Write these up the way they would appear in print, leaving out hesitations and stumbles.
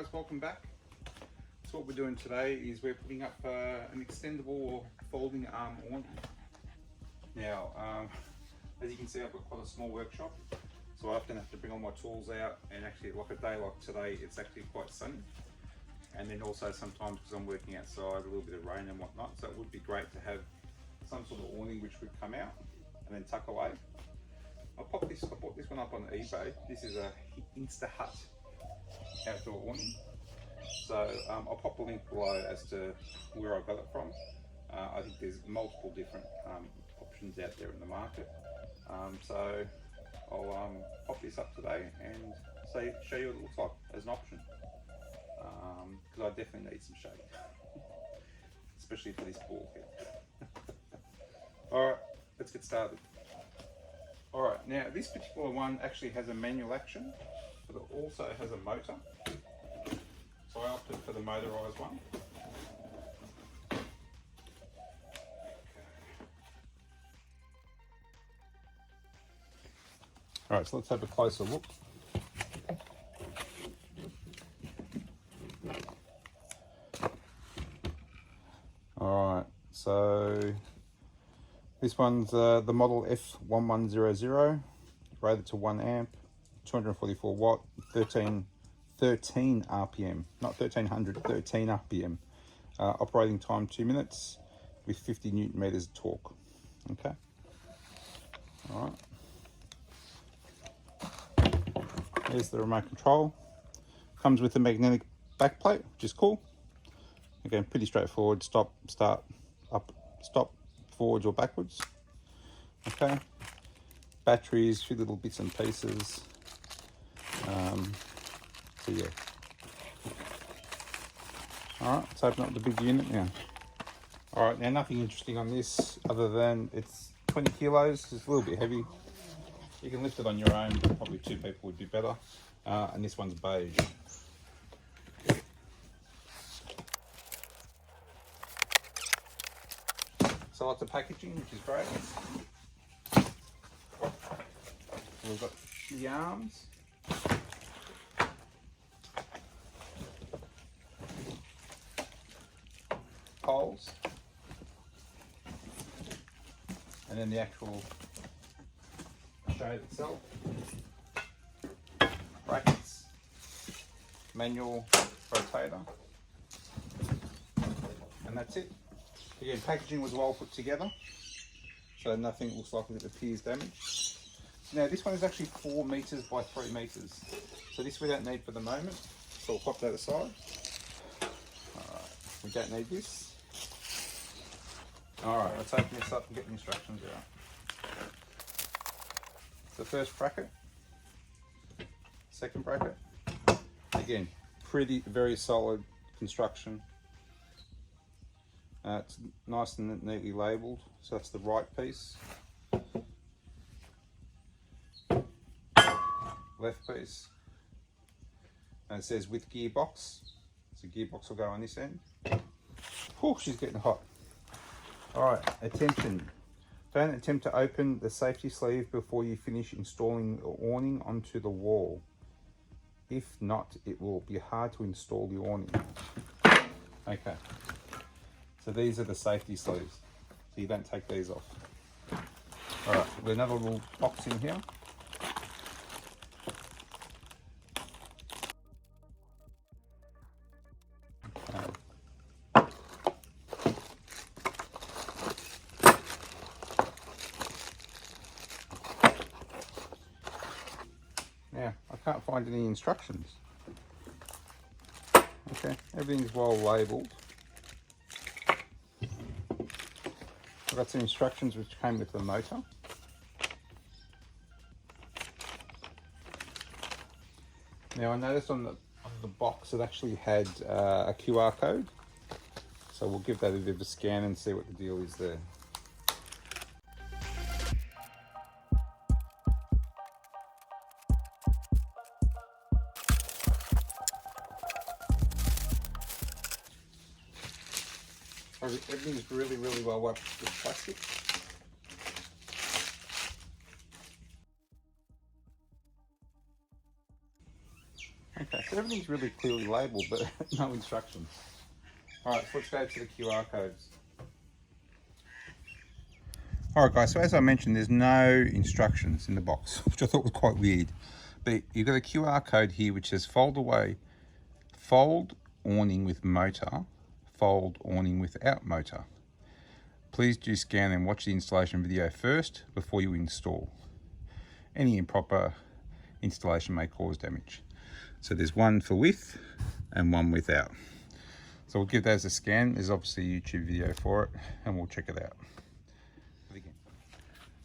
guys, welcome back. So what we're doing today is we're putting up an extendable or folding arm awning. Now, as you can see, I've got quite a small workshop, so I often have to bring all my tools out, and actually like a day like today, it's actually quite sunny. And then also sometimes because I'm working outside, a little bit of rain and whatnot, so it would be great to have some sort of awning which would come out and then tuck away. I bought this one up on eBay. This is a Insta Hut outdoor awning. So I'll pop a link below as to where I got it from. I think there's multiple different options out there in the market. So I'll pop this up today and show you what it looks like as an option. Because I definitely need some shade, especially for this ball head. Alright, let's get started. Alright, now this particular one actually has a manual action, but it also has a motor. So I opted for the motorised one. Alright, so let's have a closer look. Alright, so this one's the model F1100, rated to 1 amp, 244 watt, 13 RPM, not 1300, 13 RPM. Operating time 2 minutes with 50 Newton meters of torque. Okay. Alright. There's the remote control. Comes with a magnetic backplate, which is cool. Again, pretty straightforward. Stop, start, up, stop, forwards or backwards. Okay. Batteries, a few little bits and pieces. So yeah. Alright, let's open up the big unit now. Alright, now nothing interesting on this other than it's 20 kilos, it's a little bit heavy. You can lift it on your own, but probably 2 people would be better. And this one's beige. So lots of packaging, which is great. We've got the arms. Poles. And then the actual shade itself. Brackets. Manual rotator. And that's it. Again, packaging was well put together, so nothing looks like it appears damaged. Now this one is actually 4 meters by 3 meters, so this we don't need for the moment, so we'll pop that aside. Alright, we don't need this. Alright, let's open this up and get the instructions out. The first bracket, second bracket, again, very solid construction. It's nice and neatly labelled, so that's the right piece. Left piece. And it says with gearbox. So gearbox will go on this end. Oh, she's getting hot. Alright, attention. Don't attempt to open the safety sleeve before you finish installing the awning onto the wall. If not, it will be hard to install the awning. Okay. So these are the safety sleeves, so you don't take these off. Alright, we've got another little box in here. Okay. Now, I can't find any instructions. Okay, everything's well labelled. I've got some instructions which came with the motor. Now I noticed on the box it actually had a QR code, so we'll give that a bit of a scan and see what the deal is there. Everything's really well wrapped with plastic. Okay, so everything's really clearly labelled, but no instructions. Alright, so let's go to the QR codes. Alright guys, so as I mentioned, there's no instructions in the box, which I thought was quite weird. But you've got a QR code here which says fold awning with motor, fold awning without motor. Please do scan and watch the installation video first before you install. Any improper installation may cause damage. So there's one for with and one without. So we'll give those a scan. There's obviously a YouTube video for it and we'll check it out.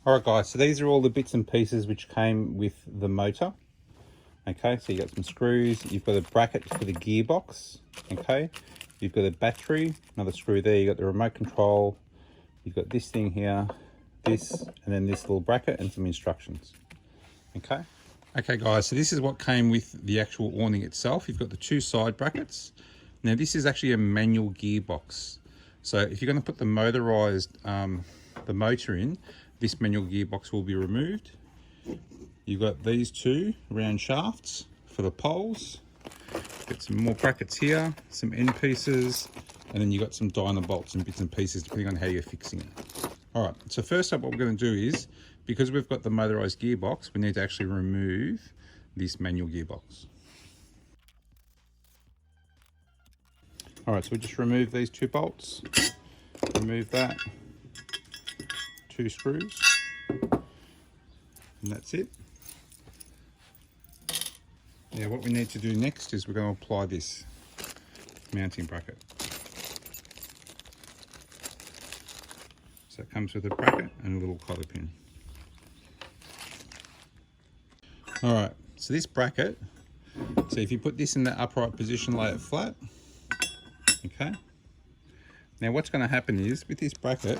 Alright guys, so these are all the bits and pieces which came with the motor. Okay, so you got some screws, you've got a bracket for the gearbox, okay, you've got a battery, another screw there, you've got the remote control, you've got this thing here, this, and then this little bracket and some instructions. Okay. Okay guys, so this is what came with the actual awning itself. You've got the two side brackets. Now this is actually a manual gearbox. So if you're going to put the motorized, the motor in, this manual gearbox will be removed. You've got these two round shafts for the poles. Got some more brackets here, some end pieces, and then you've got some dyno bolts and bits and pieces depending on how you're fixing it. Alright, so first up what we're going to do is, because we've got the motorized gearbox, we need to actually remove this manual gearbox. Alright, so we just remove these two bolts, remove that, two screws, and that's it. Now what we need to do next is we're going to apply this mounting bracket. So it comes with a bracket and a little cotter pin. Alright, so this bracket, so if you put this in the upright position, lay it flat, okay. Now what's going to happen is, with this bracket,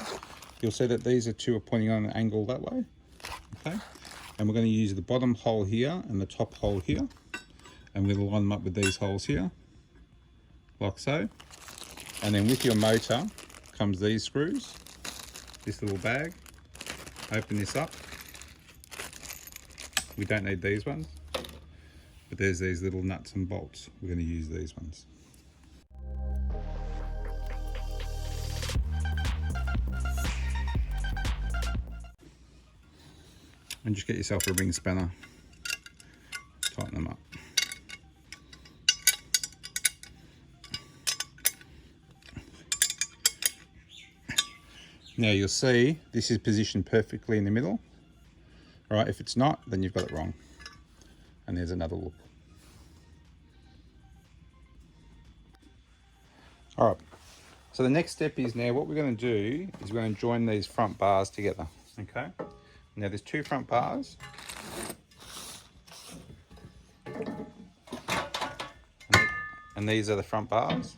you'll see that these two are pointing on an angle that way, okay. And we're going to use the bottom hole here and the top hole here, and we're going to line them up with these holes here, like so. And then with your motor comes these screws, this little bag. Open this up. We don't need these ones, but there's these little nuts and bolts. We're going to use these ones. And just get yourself a ring spanner, tighten them up. Now you'll see this is positioned perfectly in the middle. All right, if it's not, then you've got it wrong. And there's another look. All right, so the next step is, now what we're going to do is we're going to join these front bars together, okay? Now there's two front bars. And these are the front bars.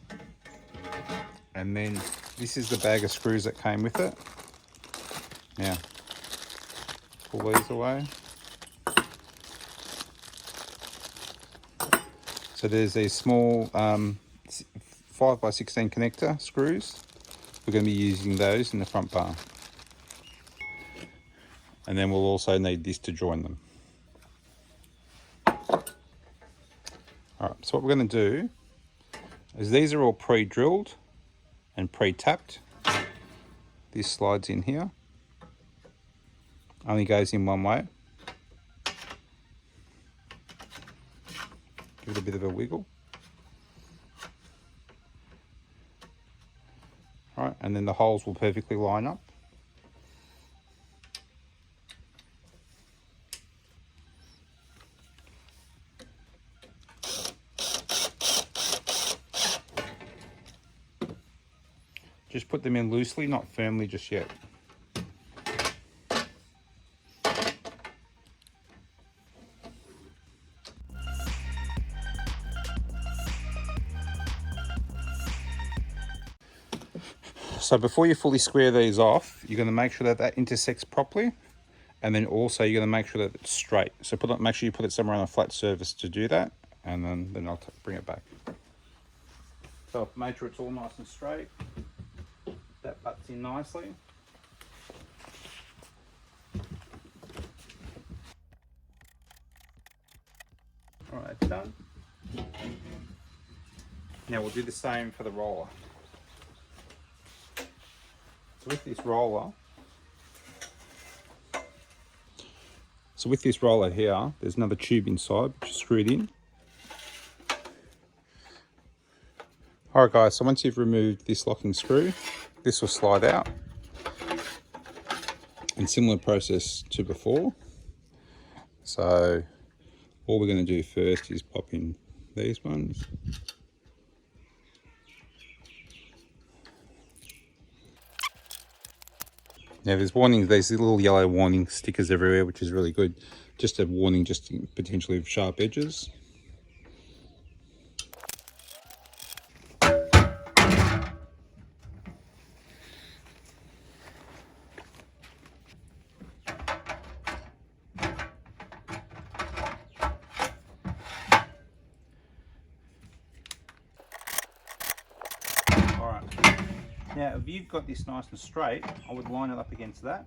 And then this is the bag of screws that came with it. Now, pull these away. So there's these small 5x16 connector screws. We're going to be using those in the front bar. And then we'll also need this to join them. All right, so what we're going to do is, these are all pre-drilled and pre-tapped. This slides in here. Only goes in one way. Give it a bit of a wiggle. All right, and then the holes will perfectly line up. Just put them in loosely, not firmly just yet. So before you fully square these off, you're going to make sure that that intersects properly, and then also you're going to make sure that it's straight. So make sure you put it somewhere on a flat surface to do that, and then I'll bring it back. So I've made sure it's all nice and straight. That butts in nicely. All right, that's done. Now we'll do the same for the roller. So with this roller, here, there's another tube inside which is screwed in. Alright guys, so once you've removed this locking screw, this will slide out. And similar process to before. So all we're going to do first is pop in these ones. Now there's warnings, there's little yellow warning stickers everywhere, which is really good. Just a warning, just potentially of sharp edges. Alright, now if you've got this nice and straight, I would line it up against that.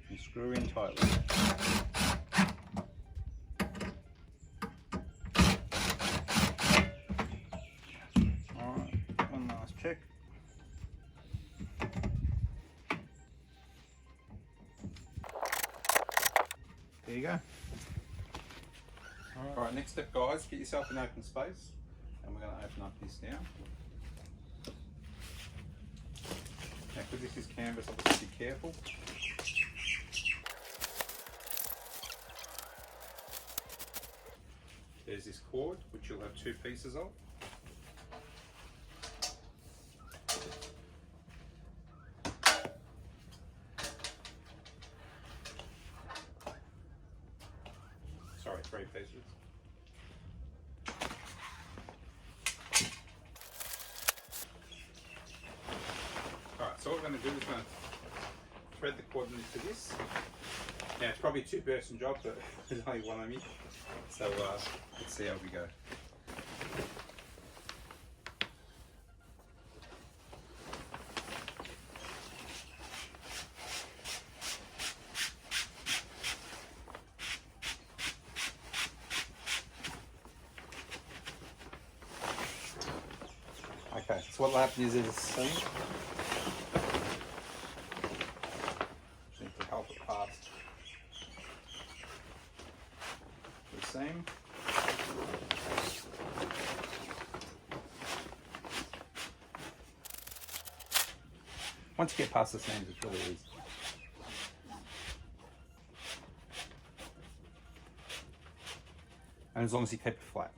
And screw in tightly. Alright, one last check. There you go. Alright, next step guys, get yourself an open space and we're going to open up this now. Now because this is canvas, obviously be careful. There's this cord which you'll have two pieces of. Sorry, three pieces. Alright, so what we're going to do is going to thread the cord into this. Now it's probably a two-person job, but there's only one of me. So let's see how we go. Okay, so what will happen is there's a seam. Just need to help it past the seam. Once you get past the seams, it's really easy. And as long as you keep it flat.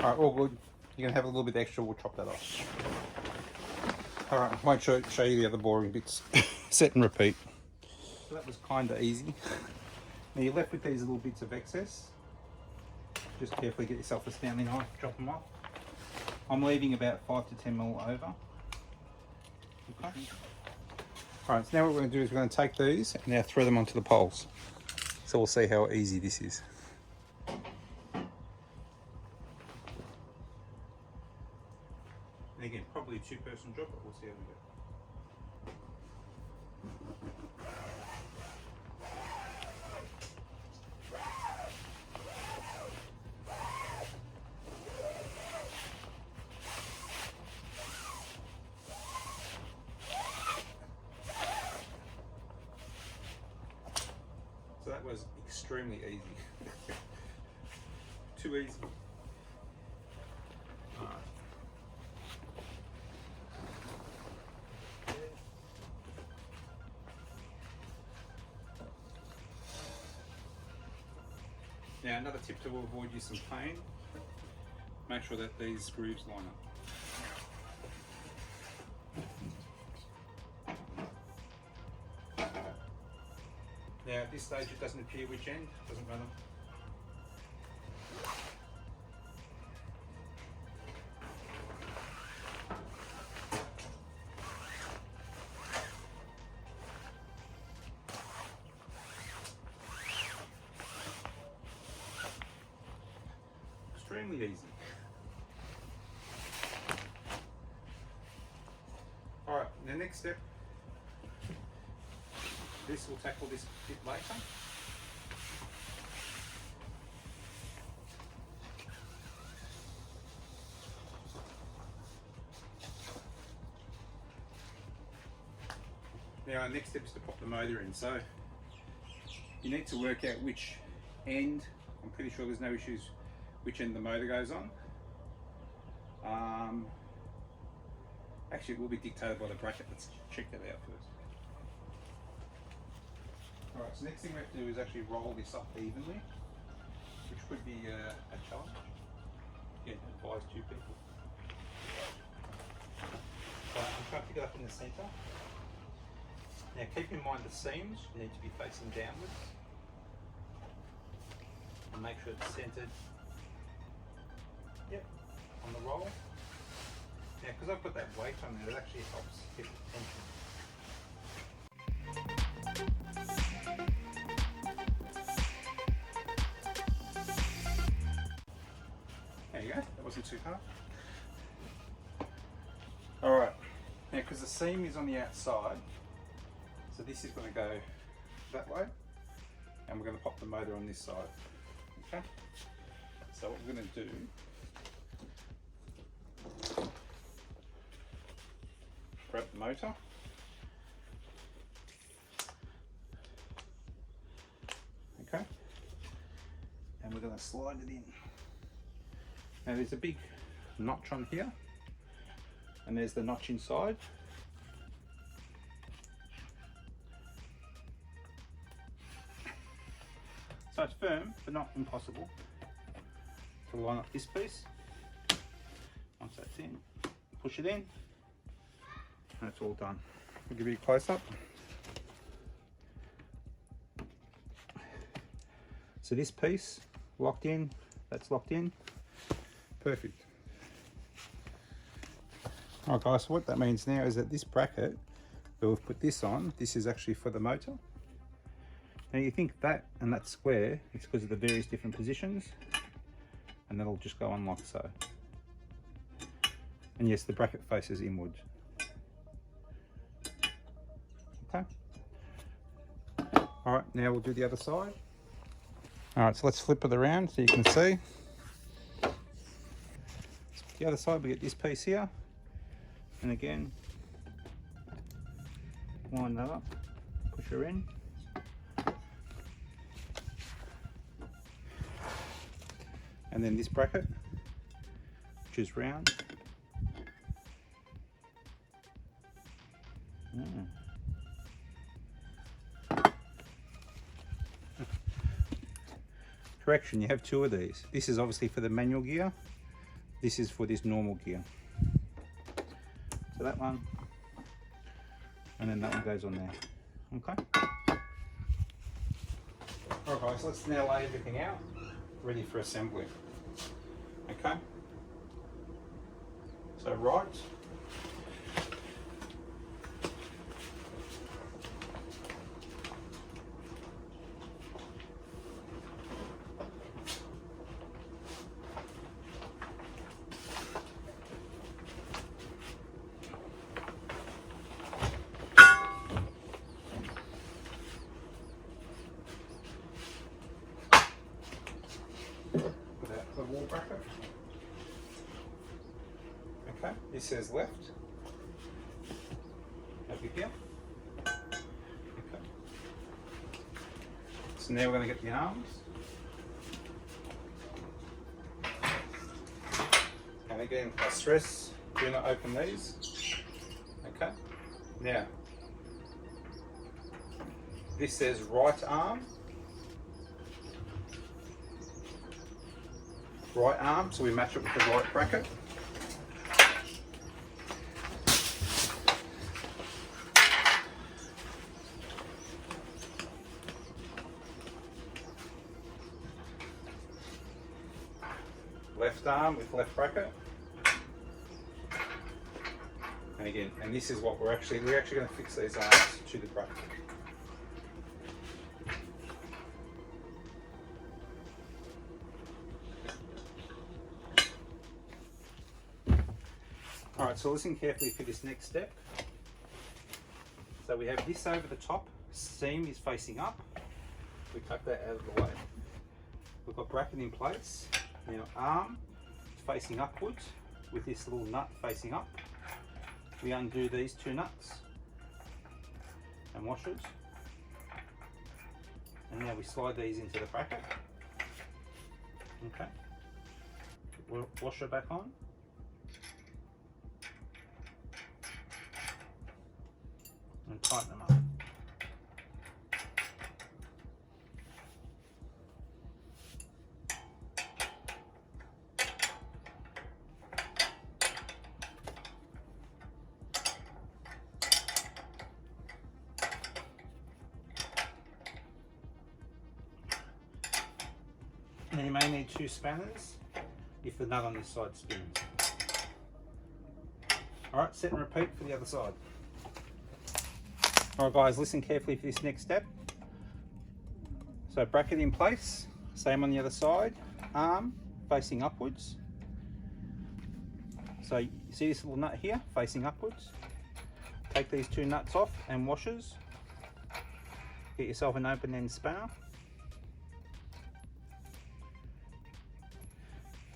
Alright, all good. You're going to have a little bit extra, we'll chop that off. Alright, I won't show you the other boring bits. Set and repeat. So that was kind of easy. Now you're left with these little bits of excess. Just carefully get yourself a Stanley knife, chop them off. I'm leaving about 5 to 10 mil over. Okay. Alright, so now what we're going to do is we're going to take these and now throw them onto the poles. So we'll see how easy this is. And again, probably a two-person job, but we'll see how we go. So that was extremely easy. Too easy. All right. Now another tip to avoid you some pain, make sure that these screws line up. Now at this stage it doesn't appear which end, doesn't matter. extremely easy. Alright, the next step, this will tackle this bit later. Now our next step is to pop the motor in. So you need to work out which end, I'm pretty sure there's no issues which end the motor goes on. Actually it will be dictated by the bracket. Let's check that out first. Alright, so next thing we have to do is actually roll this up evenly, which could be a challenge. Again, advised to people. I'm trying to get up in the centre. Now keep in mind the seams need to be facing downwards. And make sure it's centred. Yep, on the roll. Now because I've got that weight on there, it actually helps keep the tension. There you go, that wasn't too hard. Alright, now because the seam is on the outside, so this is going to go that way, and we're going to pop the motor on this side. Okay, so what we're going to do, grab the motor, okay, and we're going to slide it in. Now there's a big notch on here, and there's the notch inside. So it's firm, but not impossible to line up this piece. Once that's in, push it in, and it's all done. I'll give you a close up. So this piece locked in, that's locked in, perfect. Alright guys, so what that means now is that this bracket that we've put this on, this is actually for the motor. Now you think that and that square, it's because of the various different positions, and that'll just go on like so. And yes, the bracket faces inwards. Okay. Alright, now we'll do the other side. Alright, so let's flip it around so you can see. So the other side, we get this piece here, and again, line that up, push her in. And then this bracket, which is round. Correction, you have two of these. This is obviously for the manual gear. This is for this normal gear. So that one, and then that one goes on there. Okay. Alright guys, let's now lay everything out, ready for assembly. Okay. So right. The wall bracket. Okay, this says left. Over here. Okay. So now we're going to get the arms. And again, I stress, do not open these. Okay. Now, this says right arm. Right arm, so we match it with the right bracket. Left arm with left bracket. And again, and this is what we're actually going to fix these arms to the bracket. Alright, so listen carefully for this next step. So we have this over the top, seam is facing up. We tuck that out of the way. We've got bracket in place. Now arm facing upwards with this little nut facing up. We undo these two nuts and washers. And now we slide these into the bracket. Okay. Washer back on. And tighten them up. And you may need 2 spanners if the nut on this side spins. Alright, set and repeat for the other side. Alright guys, listen carefully for this next step. So bracket in place, same on the other side, arm facing upwards. So you see this little nut here facing upwards. Take these 2 nuts off and washers. Get yourself an open end spanner.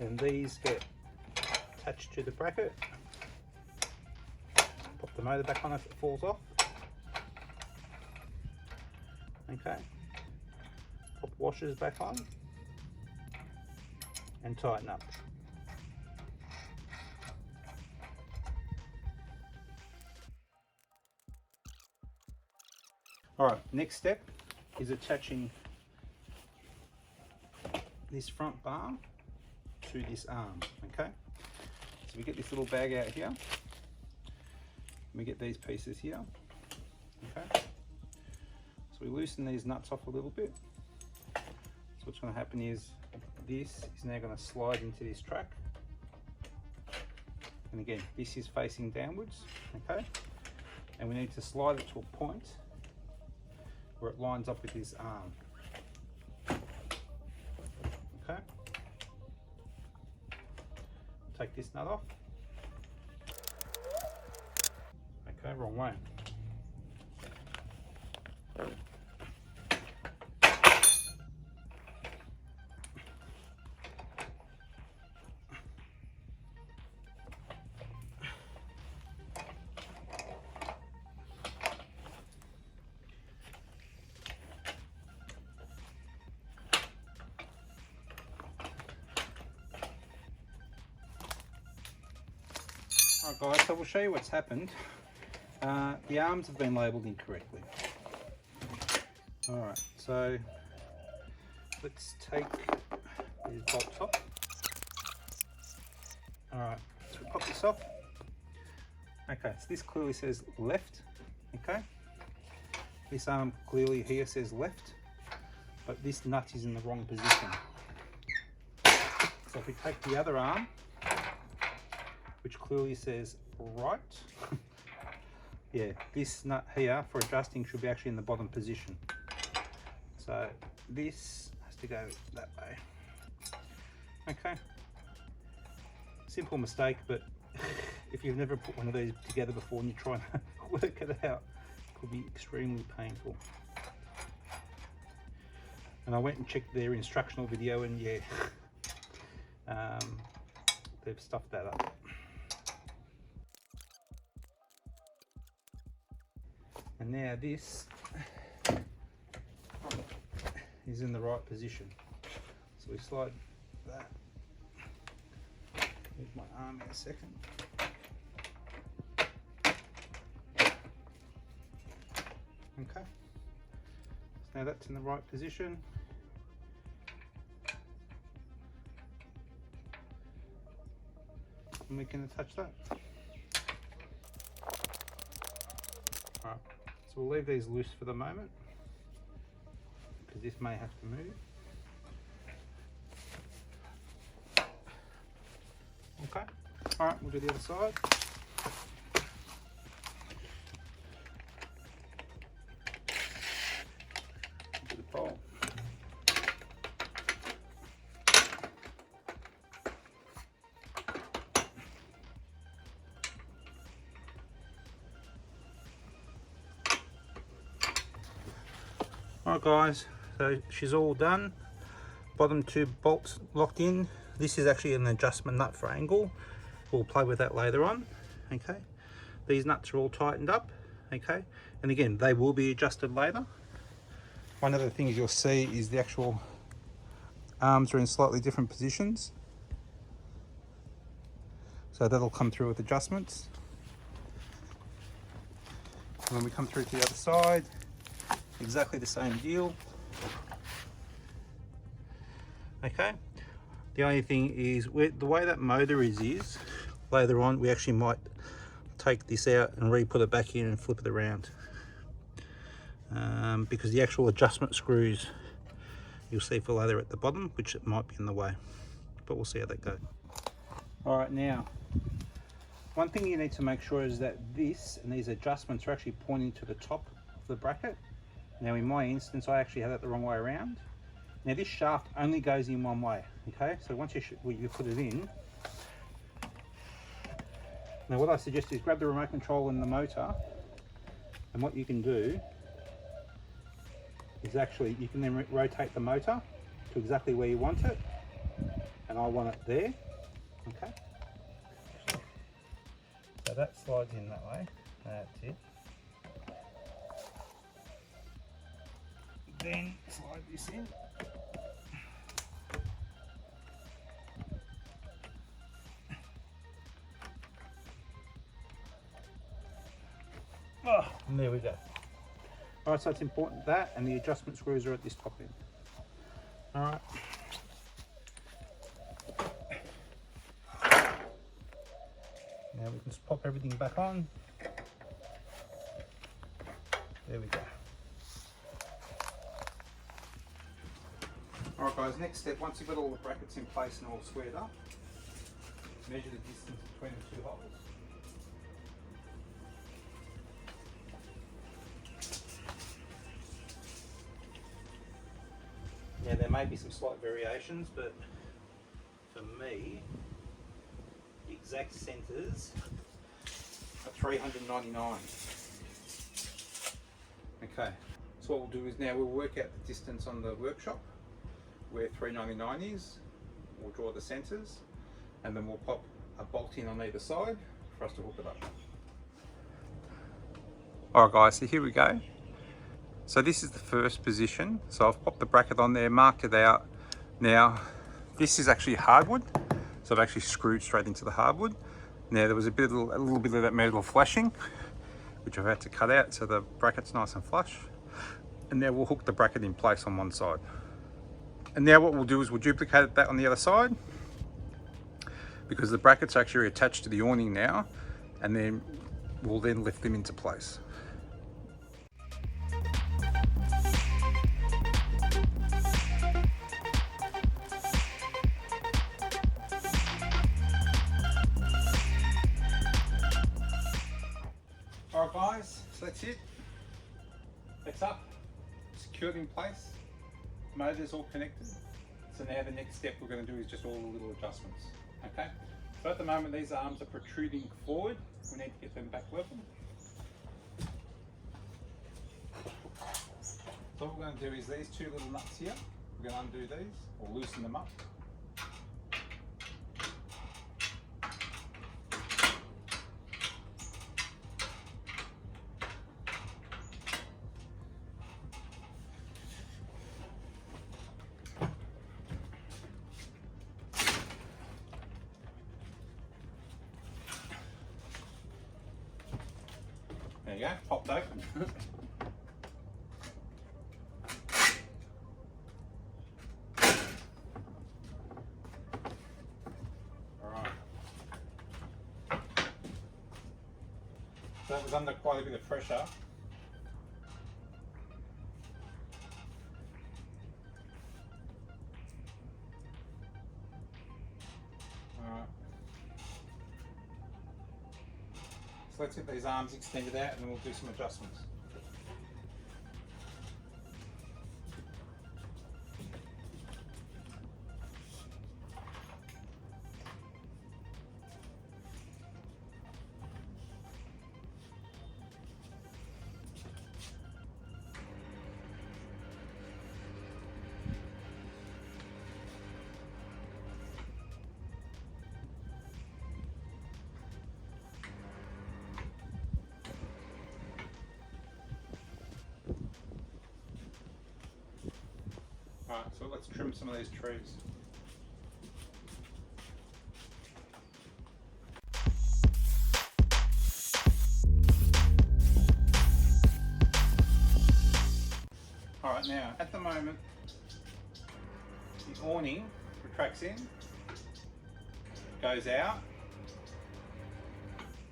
And these get attached to the bracket. Pop the motor back on if it falls off. Okay. Pop washers back on and tighten up. Alright, next step is attaching this front bar to this arm, okay? So we get this little bag out here, we get these pieces here, okay? So we loosen these nuts off a little bit. So what's going to happen is this is now going to slide into this track, and again this is facing downwards, okay? And we need to slide it to a point where it lines up with this arm, okay? Take this nut off. Okay, wrong way. Alright guys, so we'll show you what's happened. The arms have been labelled incorrectly. Alright, so let's take the bolt top. Alright, so we pop this off. Okay, so this clearly says left, okay? This arm clearly here says left, but this nut is in the wrong position. So if we take the other arm, which clearly says right, yeah, this nut here for adjusting should be actually in the bottom position. So this has to go that way. Okay, simple mistake, but if you've never put one of these together before and you try and work it out, it could be extremely painful. And I went and checked their instructional video, and yeah, they've stuffed that up. And now this is in the right position. So we slide that. Move my arm in a second. Okay. So now that's in the right position. And we can attach that. Alright. So we'll leave these loose for the moment, because this may have to move. Okay, alright, we'll do the other side. Do the pole. Alright guys, so she's all done. Bottom 2 bolts locked in. This is actually an adjustment nut for angle. We'll play with that later on. Okay, these nuts are all tightened up. Okay, and again, they will be adjusted later. One of the things you'll see is the actual arms are in slightly different positions. So that'll come through with adjustments. And when we come through to the other side, exactly the same deal. Okay, the only thing is the way that motor is later on we actually might take this out and re-put it back in and flip it around, because the actual adjustment screws you'll see for later at the bottom, which it might be in the way, but we'll see how that goes. All right, now one thing you need to make sure is that this and these adjustments are actually pointing to the top of the bracket. Now in my instance I actually had it the wrong way around. Now this shaft only goes in one way, okay? So once you put it in, now what I suggest is grab the remote control and the motor, and what you can do is actually, you can then rotate the motor to exactly where you want it, and I want it there, okay? So that slides in that way, that's it. Then slide this in. Oh, and there we go. Alright, so it's important that, and the adjustment screws are at this top end. Alright. Now we can just pop everything back on. There we go. Alright guys, next step, once you've got all the brackets in place and all squared up, measure the distance between the two holes. Now there may be some slight variations, but for me, the exact centres are 399. Okay, so what we'll do is now we'll work out the distance on the workshop where 399 is. We'll draw the centres, and then we'll pop a bolt in on either side for us to hook it up. Alright guys, so here we go. So this is the first position. So I've popped the bracket on there, marked it out. Now, this is actually hardwood. So I've actually screwed straight into the hardwood. Now there was a little bit of that metal flashing, which I've had to cut out so the bracket's nice and flush. And now we'll hook the bracket in place on one side. And now what we'll do is we'll duplicate that on the other side, because the brackets are actually attached to the awning now, and then we'll then lift them into place. Alright guys, so that's it. It's up, secured in place, motor's all connected. So now the next step we're going to do is just all the little adjustments. Okay, so at the moment these arms are protruding forward, we need to get them back level. So what we're going to do is these two little nuts here, we're going to undo these or loosen them up. There you go, popped open. Alright. So that was under quite a bit of pressure. So let's get these arms extended out and then we'll do some adjustments. Alright, so let's trim some of these trees. Alright, now at the moment the awning retracts in, goes out,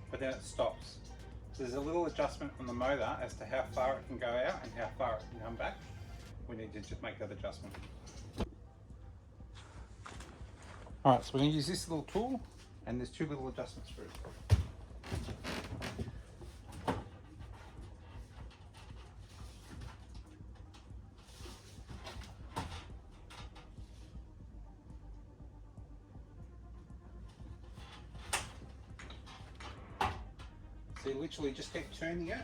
but then it stops. So there's a little adjustment on the motor as to how far it can go out and how far it can come back. We need to just make that adjustment. Alright, so we're going to use this little tool, and there's two little adjustments for it. So you literally just keep turning it.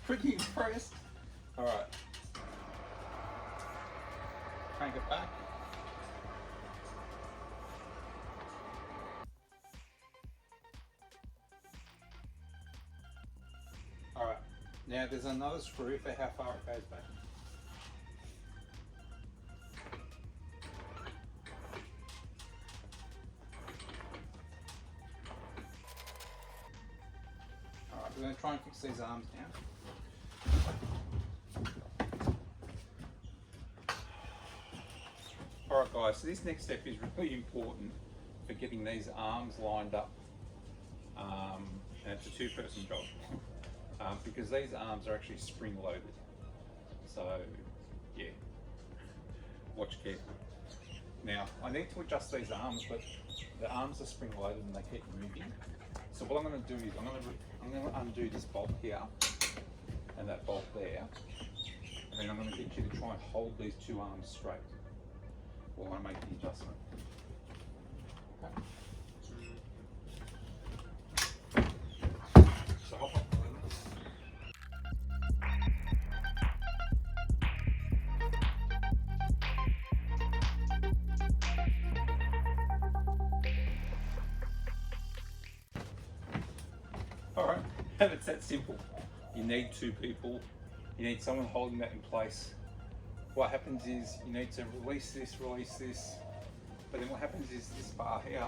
Pretty impressed. Alright. Crank it back. Alright. Now there's another screw for how far it goes back. Alright, we're going to try and fix these arms now. Alright guys, so this next step is really important for getting these arms lined up, and it's a two-person job because these arms are actually spring-loaded, so yeah, watch carefully. Now I need to adjust these arms, but the arms are spring-loaded and they keep moving, so what I'm going to do is I'm going to undo this bolt here and that bolt there, and then I'm going to get you to try and hold these two arms straight while I make the adjustment. Okay. So hop up. Alright, and it's that simple. You need two people, you need someone holding that in place. What happens is you need to release this, but then what happens is this bar here,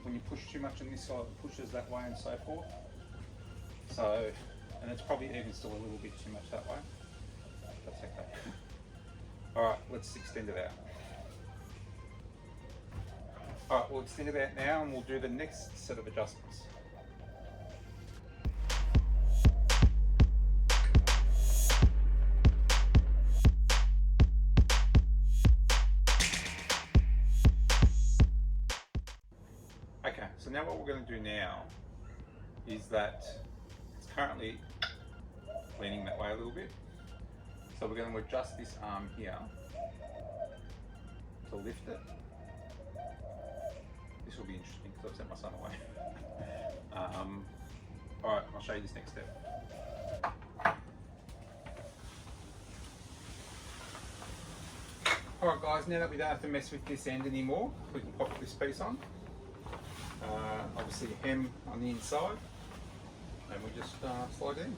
when you push too much on this side, it pushes that way and so forth. So, and it's probably even still a little bit too much that way. That's okay. Alright, let's extend it out. Alright, we'll extend it out now and we'll do the next set of adjustments. Okay, so now what we're going to do now is that it's currently leaning that way a little bit. So we're going to adjust this arm here to lift it. This will be interesting because I've sent my son away. Alright, I'll show you this next step. Alright guys, now that we don't have to mess with this end anymore, we can pop this piece on. Obviously hem on the inside, and we just slide it in.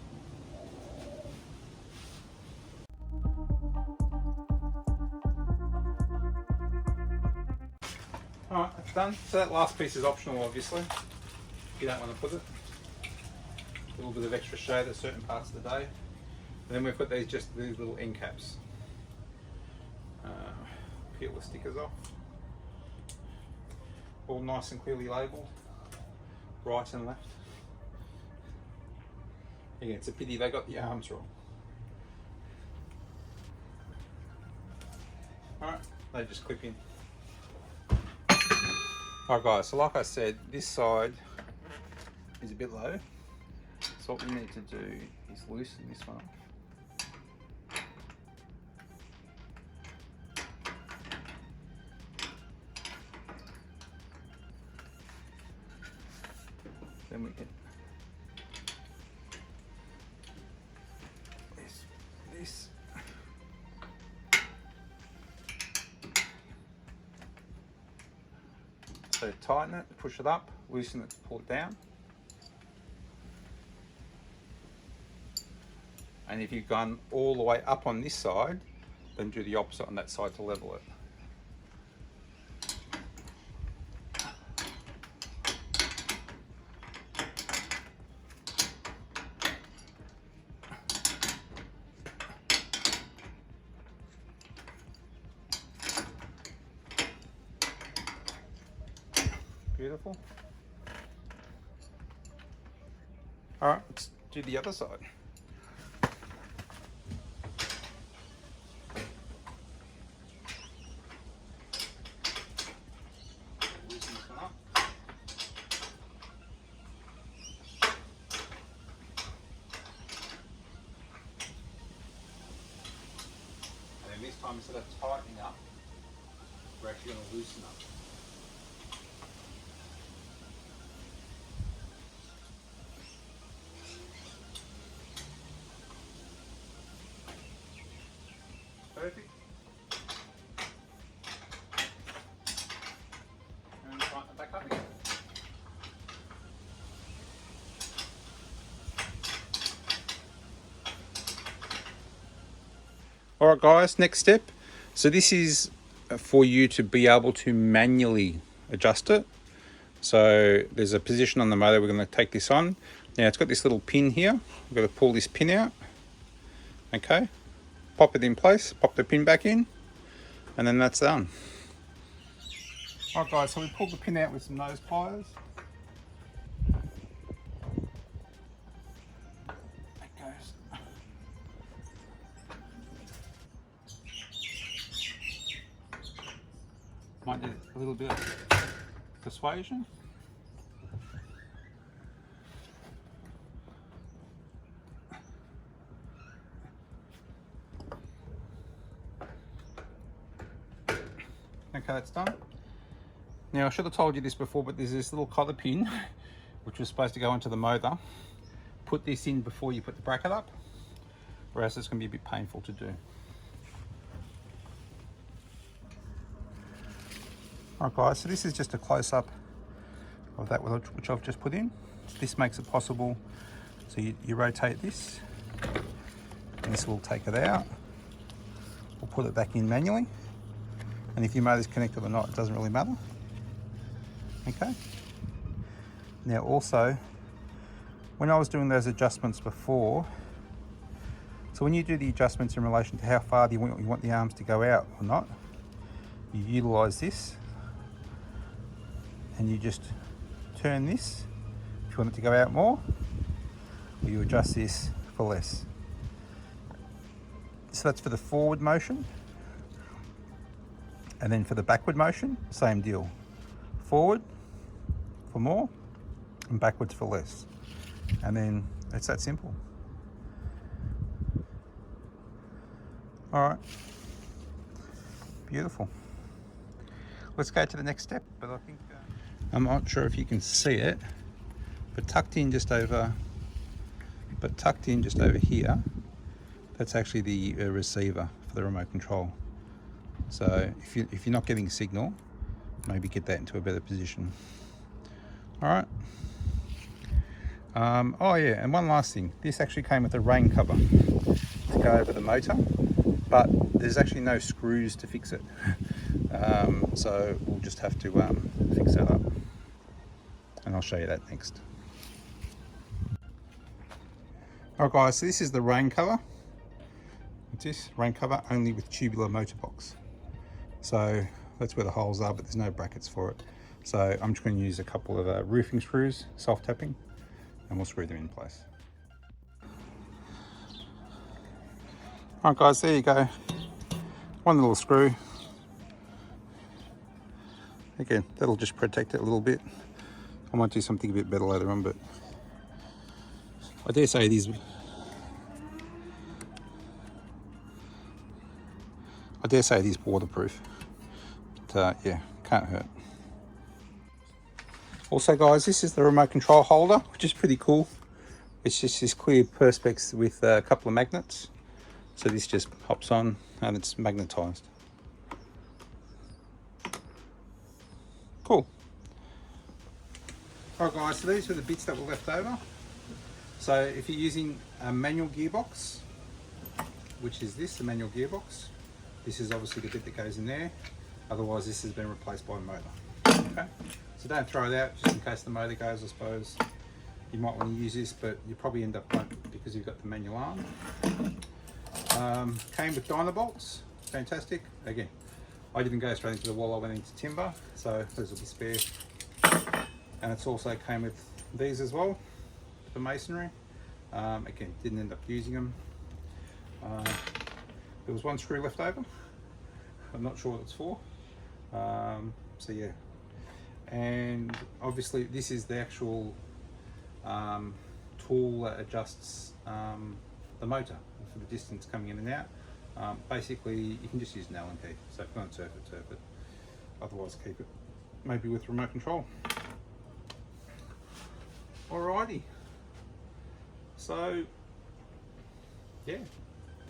Alright, that's done. So that last piece is optional obviously, if you don't want to put it. A little bit of extra shade at certain parts of the day. And then we've got these little end caps. Peel the stickers off. All nice and clearly labelled, right and left. Yeah, it's a pity they got the arms wrong. Alright, they just clip in. Alright guys, so like I said, this side is a bit low. So what we need to do is loosen this one up. then we can this. So tighten it, push it up, loosen it, pull it down. And if you've gone all the way up on this side, then do the opposite on that side to level it. Beautiful. All right, let's do the other side. Loosen this one up. And then this time, instead of tightening up, we're actually going to loosen up. Perfect. And tighten it back up again. Alright guys, next step. So this is for you to be able to manually adjust it. So there's a position on the motor, we're going to take this on. Now it's got this little pin here, we've got to pull this pin out. Okay. Pop it in place, pop the pin back in, and then that's done. Alright guys, so we pulled the pin out with some nose pliers. That goes. Might need a little bit of persuasion. Okay, that's done. Now I should have told you this before, but there's this little collar pin which was supposed to go into the motor. Put this in before you put the bracket up, or else it's going to be a bit painful to do. Alright guys, so this is just a close-up of that which I've just put in. This makes it possible, so you rotate this, and this will take it out. We'll put it back in manually. And if your motor's connected or not, it doesn't really matter. Okay. Now also, when I was doing those adjustments before, so when you do the adjustments in relation to how far do you want the arms to go out or not, you utilise this, and you just turn this if you want it to go out more, or you adjust this for less. So that's for the forward motion. And then for the backward motion, same deal. Forward for more and backwards for less. And then it's that simple. All right, beautiful. Let's go to the next step, but I think, I'm not sure if you can see it, but tucked in just over here, that's actually the receiver for the remote control. So if you're not getting signal, maybe get that into a better position. All right. Oh yeah, and one last thing. This actually came with a rain cover to go over the motor, but there's actually no screws to fix it. So we'll just have to fix that up, and I'll show you that next. All right guys, so this is the rain cover. What's this? Rain cover only with tubular motor box. So that's where the holes are, but there's no brackets for it. So I'm just going to use a couple of roofing screws, soft tapping, and we'll screw them in place. Alright guys, there you go. One little screw. Again, that'll just protect it a little bit. I might do something a bit better later on, but I dare say these waterproof. But yeah, can't hurt. Also guys, this is the remote control holder, which is pretty cool. It's just this clear perspex with a couple of magnets. So this just pops on and it's magnetized. Cool. Alright guys, so these were the bits that were left over. So if you're using a manual gearbox, which is this, the manual gearbox, this is obviously the bit that goes in there. Otherwise this has been replaced by a motor. Okay, so don't throw it out just in case the motor goes. I suppose you might want to use this, but you probably end up won't because you've got the manual arm. Came with Dynabolts, fantastic. Again, I didn't go straight into the wall, I went into timber, so those will be spare. And it's also came with these as well, for masonry. Again, didn't end up using them. There was one screw left over. I'm not sure what it's for. So yeah, and obviously this is the actual tool that adjusts the motor for the distance coming in and out. Basically, you can just use an Allen key. So if you want to turf it. Otherwise, keep it maybe with remote control. Alrighty. So yeah,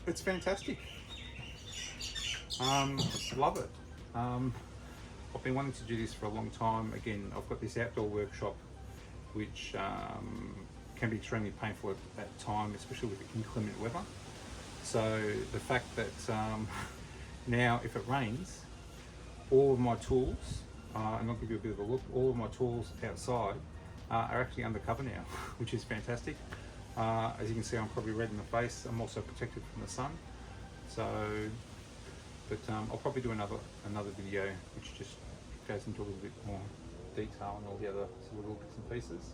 it's fantastic. Love it. I've been wanting to do this for a long time. Again, I've got this outdoor workshop which can be extremely painful at time, especially with inclement weather. So the fact that now if it rains, all of my tools, and I'll give you a bit of a look, all of my tools outside are actually under cover now, which is fantastic. As you can see, I'm probably red in the face. I'm also protected from the sun. So, but I'll probably do another video which just goes into a little bit more detail and all the other little bits and pieces.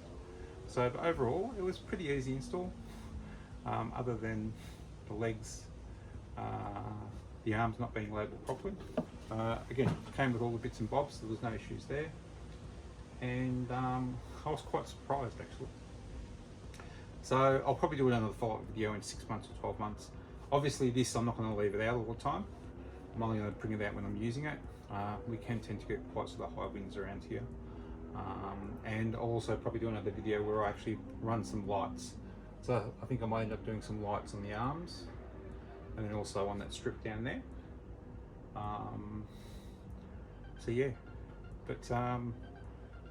So, but overall, it was pretty easy install, other than the legs, the arms not being labelled properly. Again, it came with all the bits and bobs, there was no issues there. And I was quite surprised actually. So I'll probably do another follow-up video in 6 months or 12 months. Obviously this, I'm not going to leave it out all the time. I'm only going to bring it out when I'm using it. We can tend to get quite sort of high winds around here. And I'll also probably do another video where I actually run some lights. So I think I might end up doing some lights on the arms and then also on that strip down there. So yeah, but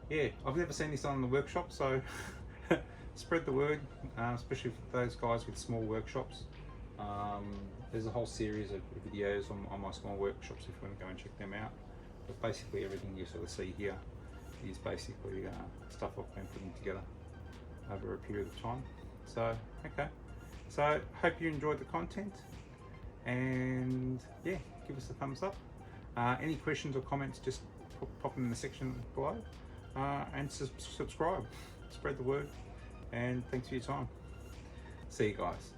yeah, I've never seen this on the workshop, so spread the word, especially for those guys with small workshops. There's a whole series of videos on my small workshops if you want to go and check them out. But basically everything you sort of see here is basically stuff I've been putting together over a period of time. So, okay. So, hope you enjoyed the content. And yeah, give us a thumbs up. Any questions or comments, just pop them in the section below. And subscribe. Spread the word. And thanks for your time. See you guys.